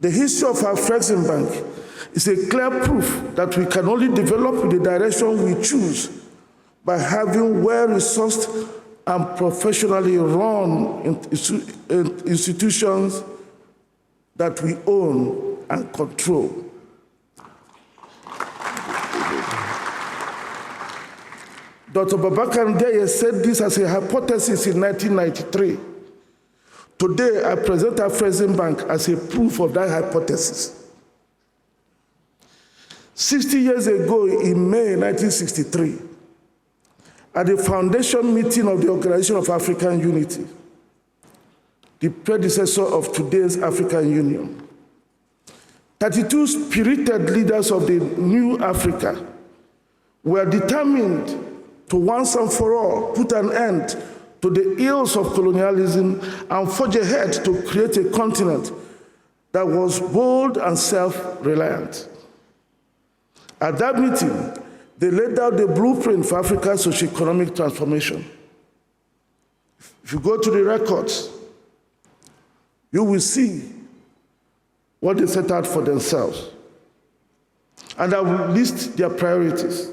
The history of Afreximbank is a clear proof that we can only develop in the direction we choose by having well-resourced and professionally run institutions that we own and control. Dr. Babakar Ndeye said this as a hypothesis in 1993. Today, I present Afreximbank as a proof of that hypothesis. 60 years ago, in May 1963, at the foundation meeting of the Organization of African Unity, the predecessor of today's African Union, 32 spirited leaders of the new Africa were determined to once and for all put an end to the ills of colonialism and forge ahead to create a continent that was bold and self-reliant. At that meeting, they laid out the blueprint for Africa's socio-economic transformation. If you go to the records, you will see what they set out for themselves. And I will list their priorities.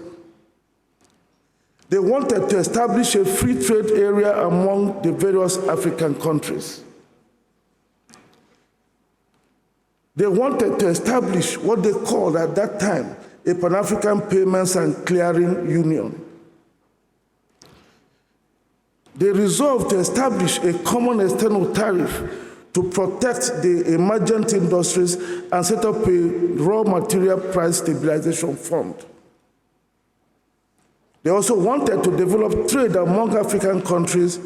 They wanted to establish a free trade area among the various African countries. They wanted to establish what they called at that time a Pan-African Payments and Clearing Union. They resolved to establish a common external tariff to protect the emergent industries and set up a raw material price stabilization fund. They also wanted to develop trade among African countries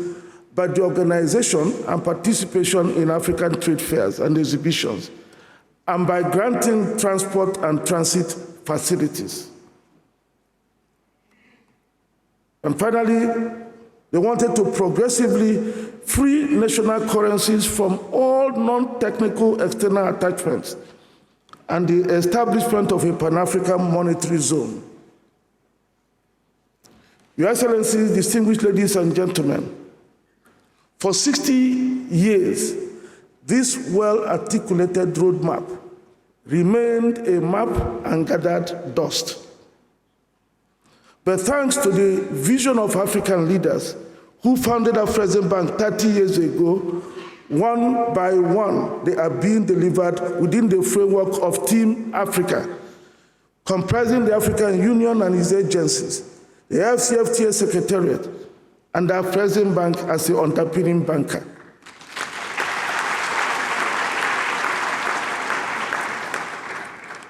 by the organization and participation in African trade fairs and exhibitions, and by granting transport and transit facilities. And finally, they wanted to progressively free national currencies from all non-technical external attachments and the establishment of a Pan-African monetary zone. Your Excellencies, distinguished ladies and gentlemen, for 60 years, this well-articulated roadmap remained a map and gathered dust. But thanks to the vision of African leaders who founded Afreximbank 30 years ago, one by one, they are being delivered within the framework of Team Africa, comprising the African Union and its agencies, the FCFTA Secretariat, and Afreximbank as the underpinning banker.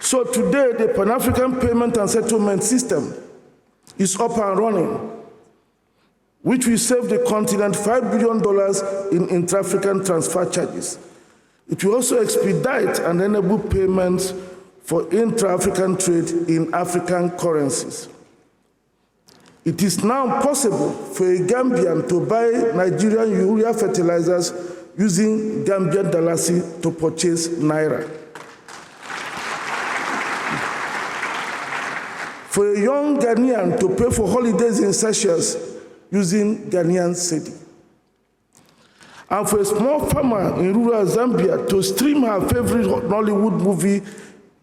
So today, the Pan-African Payment and Settlement System is up and running, which will save the continent $5 billion in intra-African transfer charges. It will also expedite and enable payments for intra-African trade in African currencies. It is now possible for a Gambian to buy Nigerian urea fertilizers using Gambian dalasi to purchase naira. For a young Ghanaian to pay for holidays in Seychelles using Ghanaian cedi. And for a small farmer in rural Zambia to stream her favorite Nollywood movie,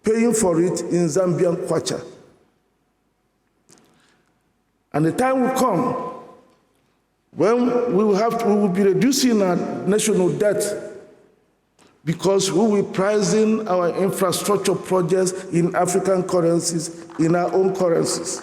paying for it in Zambian kwacha. And the time will come when we will be reducing our national debt because we will be pricing our infrastructure projects in African currencies, in our own currencies.